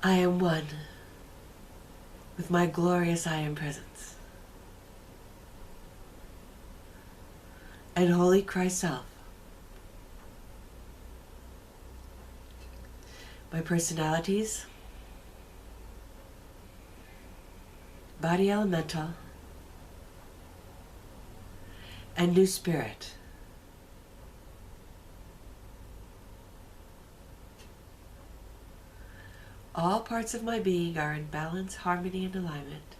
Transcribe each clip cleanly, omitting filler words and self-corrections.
I am one with my glorious I am presence and holy Christ self. My personalities, body elemental, and new spirit. All parts of my being are in balance, harmony, and alignment.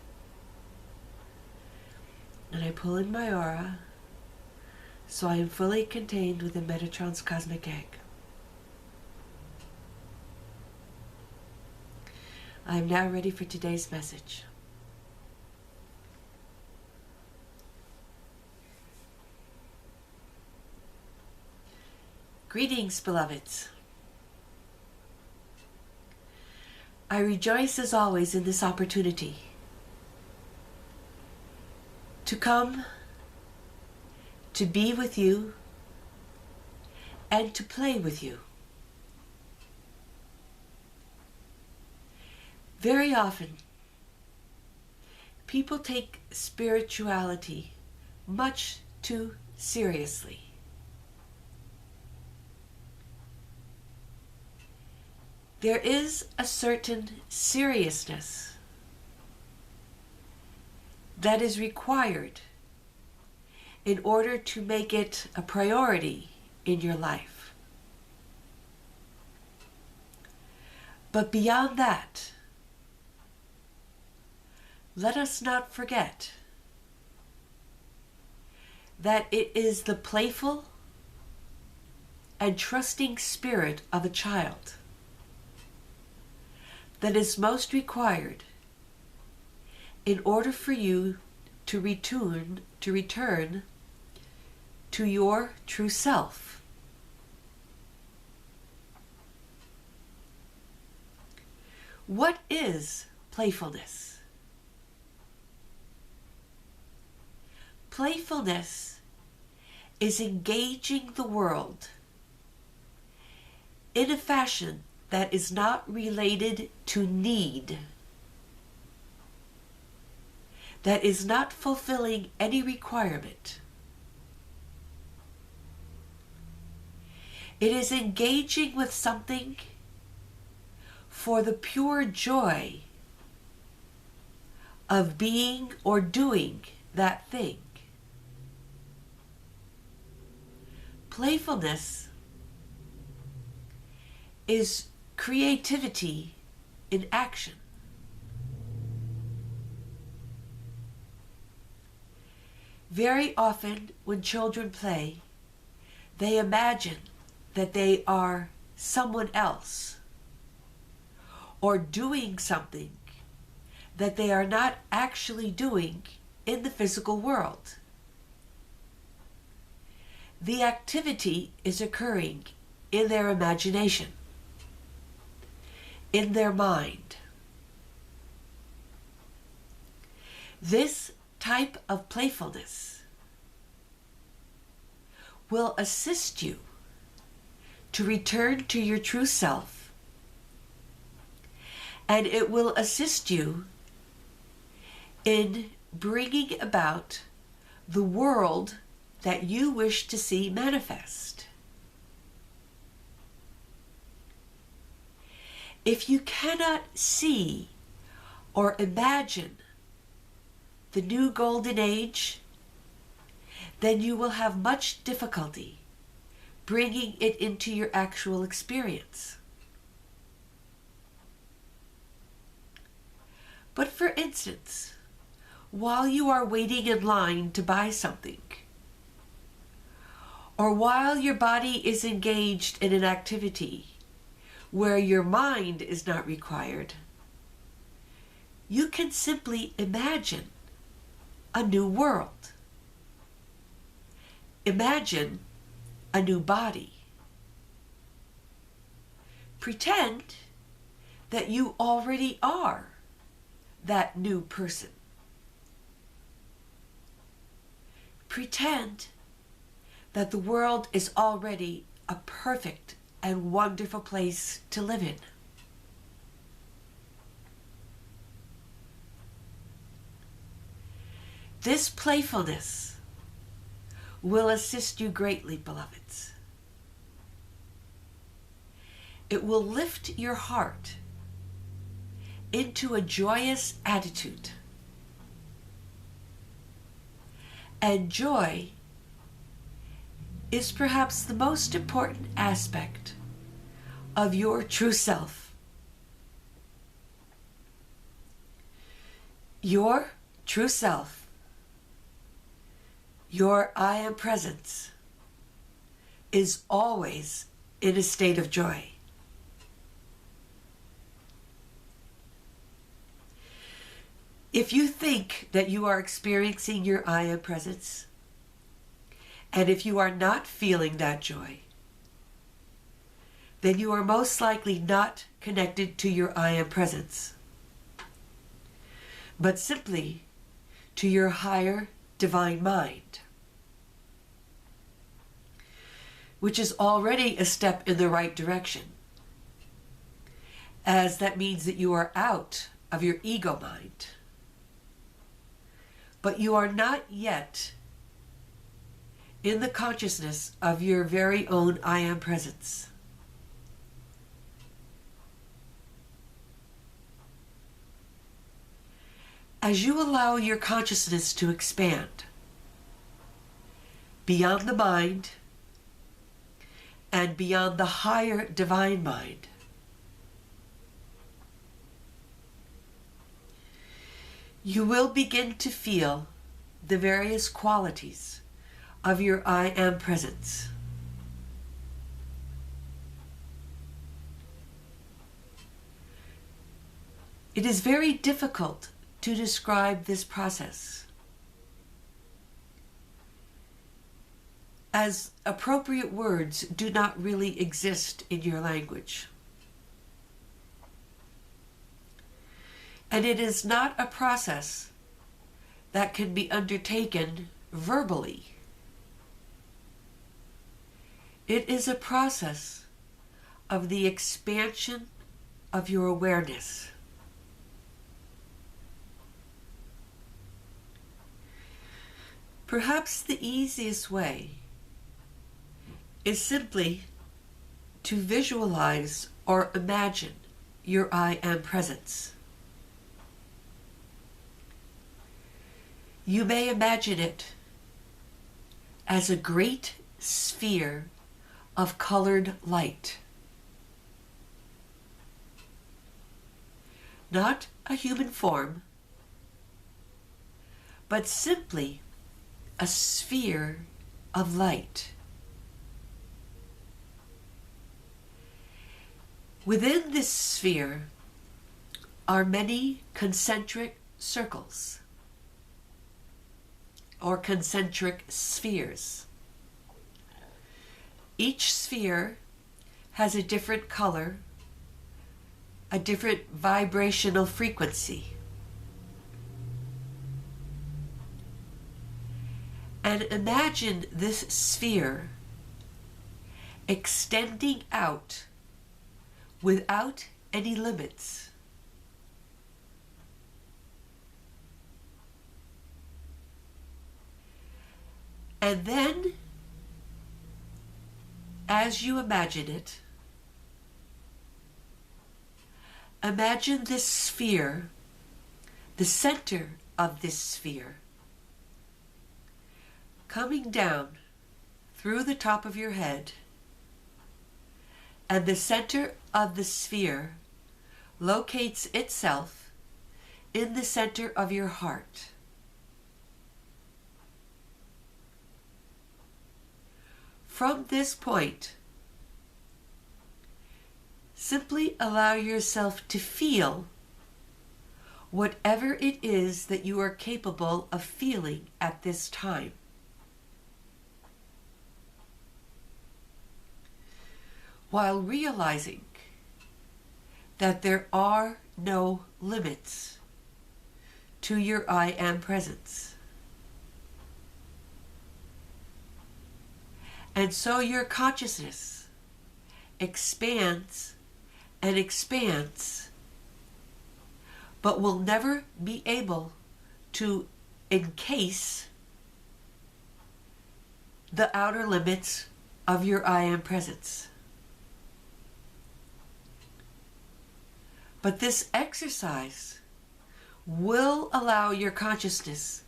And I pull in my aura so I am fully contained within Metatron's cosmic egg. I am now ready for today's message. Greetings, beloveds. I rejoice as always in this opportunity to come, to be with you, and to play with you. Very often, people take spirituality much too seriously. There is a certain seriousness that is required in order to make it a priority in your life. But beyond that, let us not forget that it is the playful and trusting spirit of a child that is most required in order for you to return to your true self. What is playfulness? Playfulness is engaging the world in a fashion that is not related to need, that is not fulfilling any requirement. It is engaging with something for the pure joy of being or doing that thing. Playfulness is creativity in action. Very often when children play, they imagine that they are someone else or doing something that they are not actually doing in the physical world. The activity is occurring in their imagination, in their mind. This type of playfulness will assist you to return to your true self, and it will assist you in bringing about the world that you wish to see manifest. If you cannot see or imagine the new golden age, then you will have much difficulty bringing it into your actual experience. But for instance, while you are waiting in line to buy something, or while your body is engaged in an activity where your mind is not required, you can simply imagine a new world. Imagine a new body. Pretend that you already are that new person. Pretend that the world is already a perfect and wonderful place to live in. This playfulness will assist you greatly, beloveds. It will lift your heart into a joyous attitude. And joy is perhaps the most important aspect of your true self. Your true self, your I am presence, is always in a state of joy. If you think that you are experiencing your I am presence, and if you are not feeling that joy, then you are most likely not connected to your I am presence, but simply to your higher divine mind, which is already a step in the right direction, as that means that you are out of your ego mind. But you are not yet in the consciousness of your very own I am presence. As you allow your consciousness to expand beyond the mind and beyond the higher divine mind, you will begin to feel the various qualities of your I am presence. It is very difficult to describe this process, as appropriate words do not really exist in your language. And it is not a process that can be undertaken verbally. It is a process of the expansion of your awareness. Perhaps the easiest way is simply to visualize or imagine your I am presence. You may imagine it as a great sphere of colored light. Not a human form, but simply a sphere of light. Within this sphere are many concentric circles, or concentric spheres. Each sphere has a different color, a different vibrational frequency. And imagine this sphere extending out without any limits. And then, as you imagine it, imagine this sphere, the center of this sphere, coming down through the top of your head, and the center of the sphere locates itself in the center of your heart. From this point, simply allow yourself to feel whatever it is that you are capable of feeling at this time. While realizing that there are no limits to your I am presence. And so your consciousness expands and expands, but will never be able to encase the outer limits of your I am presence. But this exercise will allow your consciousness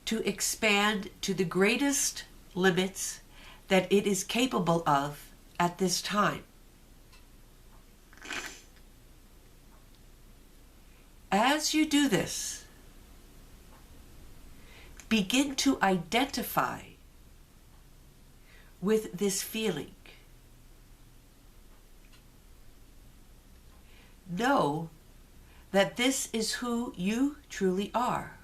to expand to the greatest limits that it is capable of at this time. As you do this, begin to identify with this feeling. Know that this is who you truly are.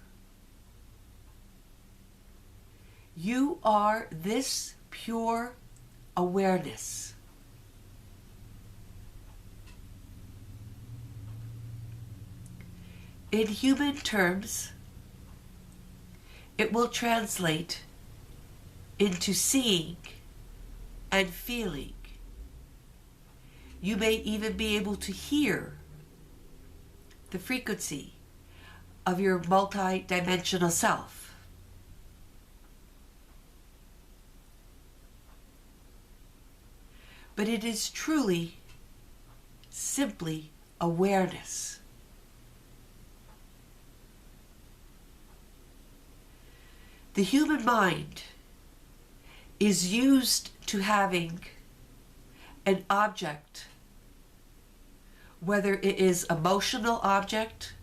You are this pure awareness. In human terms, it will translate into seeing and feeling. You may even be able to hear the frequency of your multi-dimensional self. But it is truly simply awareness. The human mind is used to having an object, whether it is an emotional object,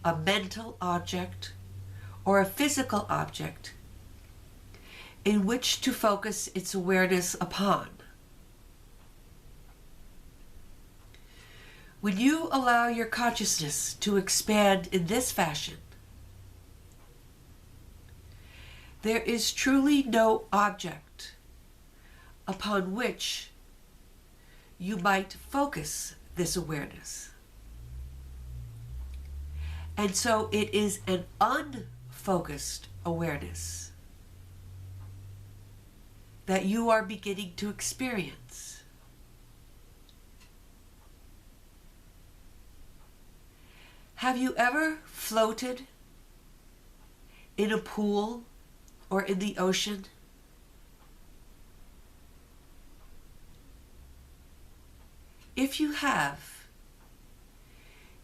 a mental object, or a physical object, in which to focus its awareness upon. When you allow your consciousness to expand in this fashion, there is truly no object upon which you might focus this awareness. And so it is an unfocused awareness that you are beginning to experience. Have you ever floated in a pool or in the ocean? If you have,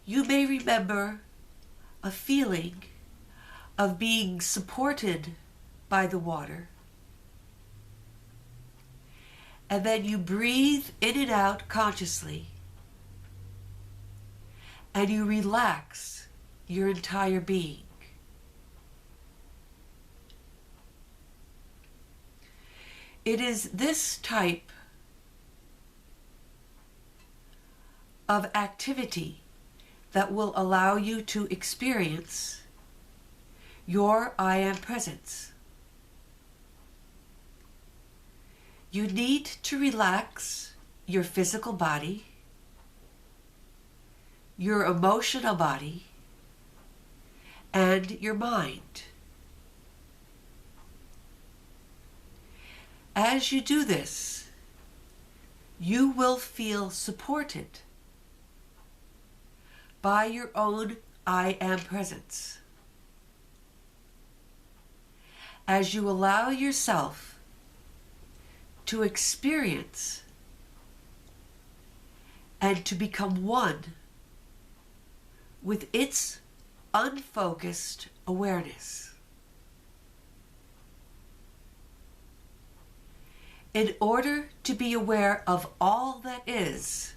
you may remember a feeling of being supported by the water. And then you breathe in and out consciously, and you relax your entire being. It is this type of activity that will allow you to experience your I am presence. You need to relax your physical body, your emotional body, and your mind. As you do this, you will feel supported by your own I am presence. As you allow yourself to experience and to become one with its unfocused awareness. In order to be aware of all that is,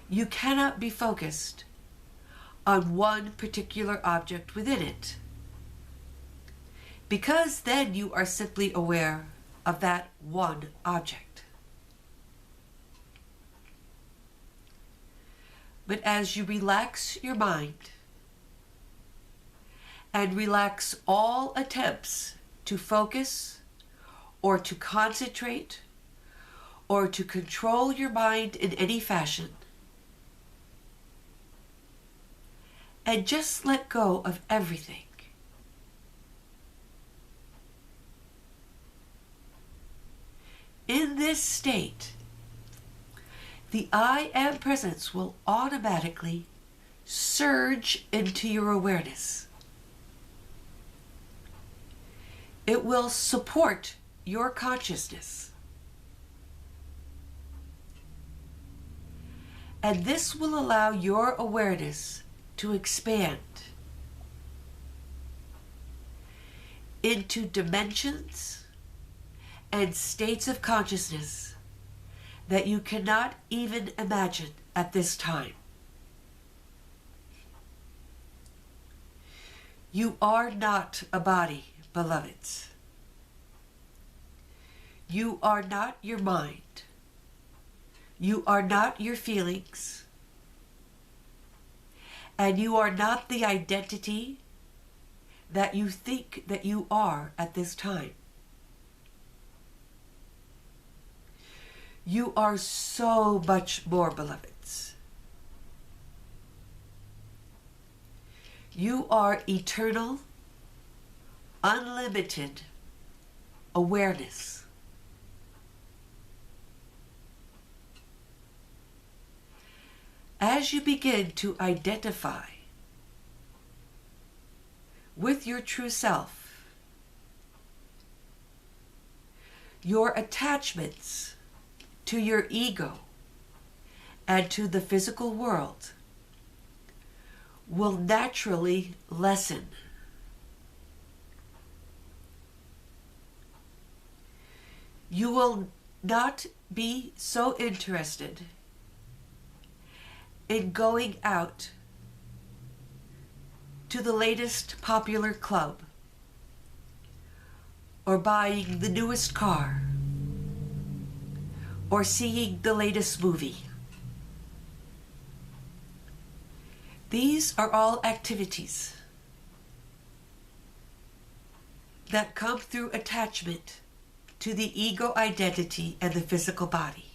you cannot be focused on one particular object within it, because then you are simply aware of that one object. But as you relax your mind and relax all attempts to focus or to concentrate or to control your mind in any fashion, and just let go of everything, in this state, the I am presence will automatically surge into your awareness. It will support your consciousness. And this will allow your awareness to expand into dimensions and states of consciousness that you cannot even imagine at this time. You are not a body, beloveds. You are not your mind. You are not your feelings. And you are not the identity that you think that you are at this time. You are so much more, beloveds. You are eternal, unlimited awareness. As you begin to identify with your true self, your attachments to your ego and to the physical world will naturally lessen. You will not be so interested in going out to the latest popular club or buying the newest car or seeing the latest movie. These are all activities that come through attachment to the ego identity and the physical body.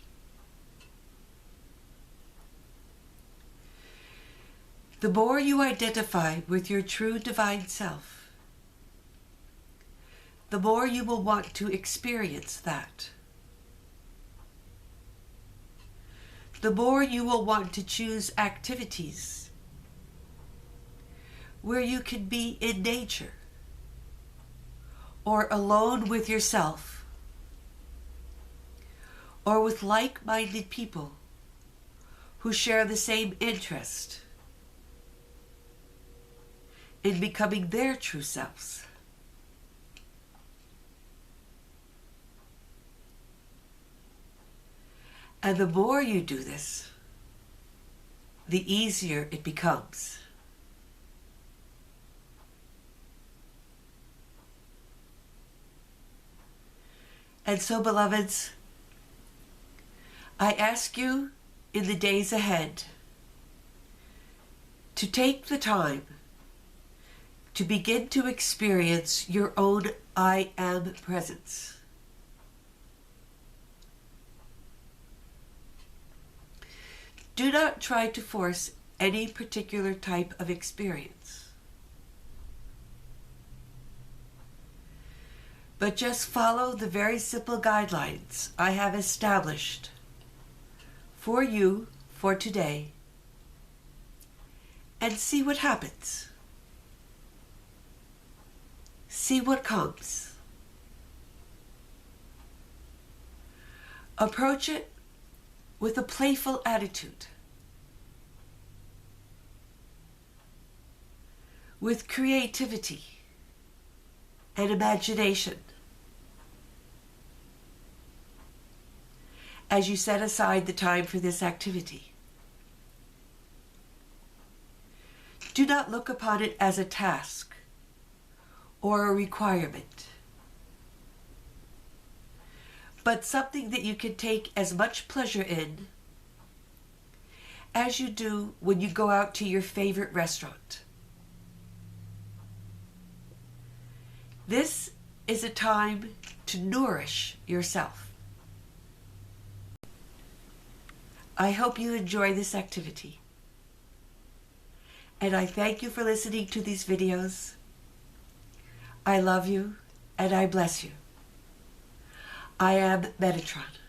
The more you identify with your true divine self, the more you will want to experience that. The more you will want to choose activities where you can be in nature or alone with yourself or with like-minded people who share the same interest in becoming their true selves. And the more you do this, the easier it becomes. And so, beloveds, I ask you in the days ahead to take the time to begin to experience your own I Am presence. Do not try to force any particular type of experience, but just follow the very simple guidelines I have established for you for today and see what happens. See what comes. Approach it with a playful attitude, with creativity and imagination, as you set aside the time for this activity. Do not look upon it as a task or a requirement, but something that you can take as much pleasure in as you do when you go out to your favorite restaurant. This is a time to nourish yourself. I hope you enjoy this activity, and I thank you for listening to these videos. I love you, and I bless you. I am Metatron.